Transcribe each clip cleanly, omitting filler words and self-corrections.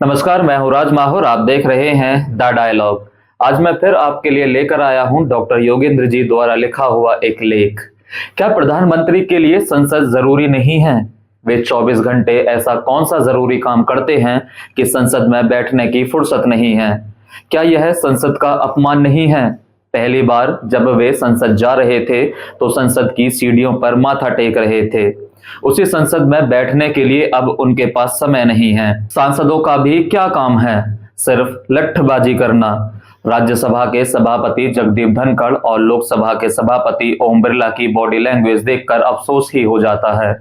नमस्कार, मैं हूँ राज माहौर। आप देख रहे हैं द डायलॉग। आज मैं फिर आपके लिए लेकर आया हूँ डॉक्टर योगेंद्र जी द्वारा लिखा हुआ एक लेख। क्या प्रधानमंत्री के लिए संसद जरूरी नहीं है? वे 24 घंटे ऐसा कौन सा जरूरी काम करते हैं कि संसद में बैठने की फुर्सत नहीं है? क्या यह संसद का अपमान नहीं है? पहली बार जब वे संसद जा रहे थे तो संसद की सीढ़ियों पर माथा टेक रहे थे। उसी संसद में बैठने के लिए अब उनके पास समय नहीं है। सांसदों का भी क्या काम है? सिर्फ लट्ठबाजी करना। राज्यसभा के सभापति जगदीप धनखड़ और लोकसभा के सभापति ओम बिरला की बॉडी लैंग्वेज देखकर अफसोस ही हो जाता है।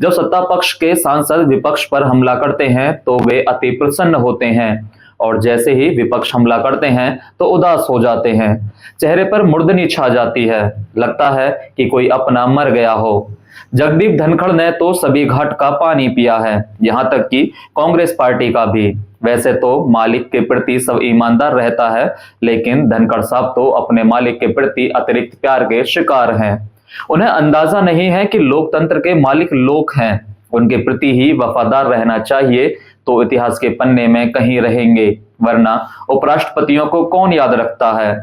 जब सत्ता पक्ष के सांसद विपक्ष पर हमला करते हैं तो वे अति प्रसन्न होते हैं और जैसे ही विपक्ष हमला करते हैं तो उदास हो जाते हैं। चेहरे पर मुर्दनी छा जाती है, लगता है कि कोई अपना मर गया हो। जगदीप धनखड़ ने तो सभी घाट का पानी पिया है, यहाँ तक कि कांग्रेस पार्टी का भी। वैसे तो मालिक के प्रति सब ईमानदार रहता है, लेकिन धनखड़ साहब तो अपने मालिक के प्रति अतिरिक्त प्यार के शिकार हैं। उन्हें अंदाजा नहीं है कि लोकतंत्र के मालिक लोग हैं, उनके प्रति ही वफादार रहना चाहिए तो इतिहास के पन्ने में कहीं रहेंगे, वरना उपराष्ट्रपतियों को कौन याद रखता है।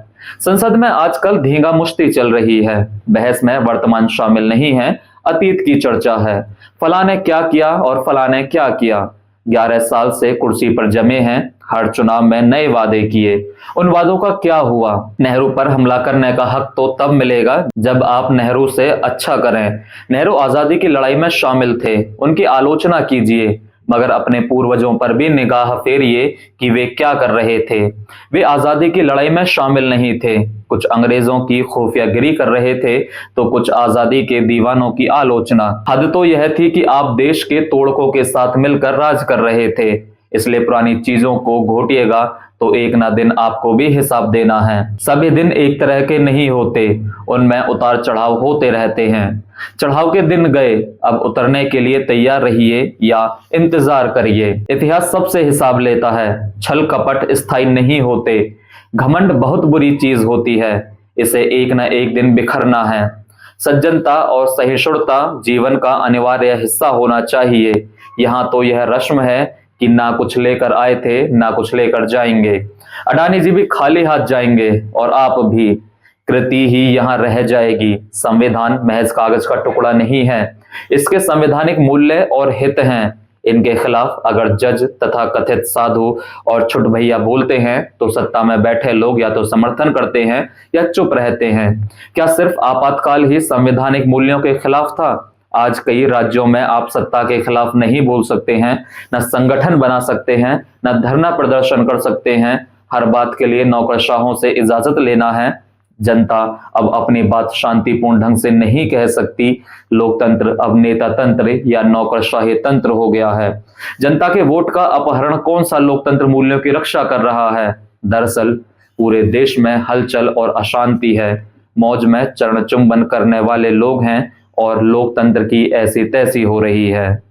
संसद में आजकल धींगा मुश्ती चल रही है। बहस में वर्तमान शामिल नहीं है, अतीत की चर्चा है। फला ने क्या किया और फला ने क्या किया। 11 साल से कुर्सी पर जमे हैं, हर चुनाव में नए वादे किए। उन वादों का क्या हुआ? नेहरू पर हमला करने का हक तो तब मिलेगा जब आप नेहरू से अच्छा करें। नेहरू आजादी की लड़ाई में शामिल थे, उनकी आलोचना कीजिए, मगर अपने पूर्वजों पर भी निगाह फेरिए कि वे क्या कर रहे थे। वे आजादी की लड़ाई में शामिल नहीं थे, कुछ अंग्रेजों की खुफियागिरी कर रहे थे तो कुछ आजादी के दीवानों की आलोचना। हद तो यह थी कि आप देश के तोड़कों के साथ मिलकर राज कर रहे थे, इसलिए पुरानी चीजों को घोटिएगा तो एक ना दिन आपको भी हिसाब देना है। सभी दिन एक तरह के नहीं होते, उनमें उतार चढ़ाव होते रहते हैं। चढ़ाव के दिन गए, अब उतरने के लिए तैयार रहिए या इंतजार करिए। इतिहास सबसे हिसाब लेता है, छल कपट स्थायी नहीं होते। घमंड बहुत बुरी चीज होती है, इसे एक न एक दिन बिखरना है। सज्जनता और सहिष्णुता जीवन का अनिवार्य हिस्सा होना चाहिए। यहाँ तो यह रस्म है कि ना कुछ लेकर आए थे ना कुछ लेकर जाएंगे। अडानी जी भी खाली हाथ जाएंगे और आप भी। कृति ही यहाँ रह जाएगी। संविधान महज कागज का टुकड़ा नहीं है, इसके संवैधानिक मूल्य और हित हैं। इनके खिलाफ अगर जज तथा कथित साधु और छुट भैया बोलते हैं तो सत्ता में बैठे लोग या तो समर्थन करते हैं या चुप रहते हैं। क्या सिर्फ आपातकाल ही संवैधानिक मूल्यों के खिलाफ था? आज कई राज्यों में आप सत्ता के खिलाफ नहीं बोल सकते हैं, न संगठन बना सकते हैं, न धरना प्रदर्शन कर सकते हैं। हर बात के लिए नौकरशाहों से इजाजत लेना है। जनता अब अपनी बात शांतिपूर्ण ढंग से नहीं कह सकती। लोकतंत्र अब नेता तंत्र या नौकरशाही तंत्र हो गया है। जनता के वोट का अपहरण कौन सा लोकतंत्र मूल्यों की रक्षा कर रहा है? दरअसल पूरे देश में हलचल और अशांति है। मौज में चरण चुंबन करने वाले लोग हैं और लोकतंत्र की ऐसी तैसी हो रही है।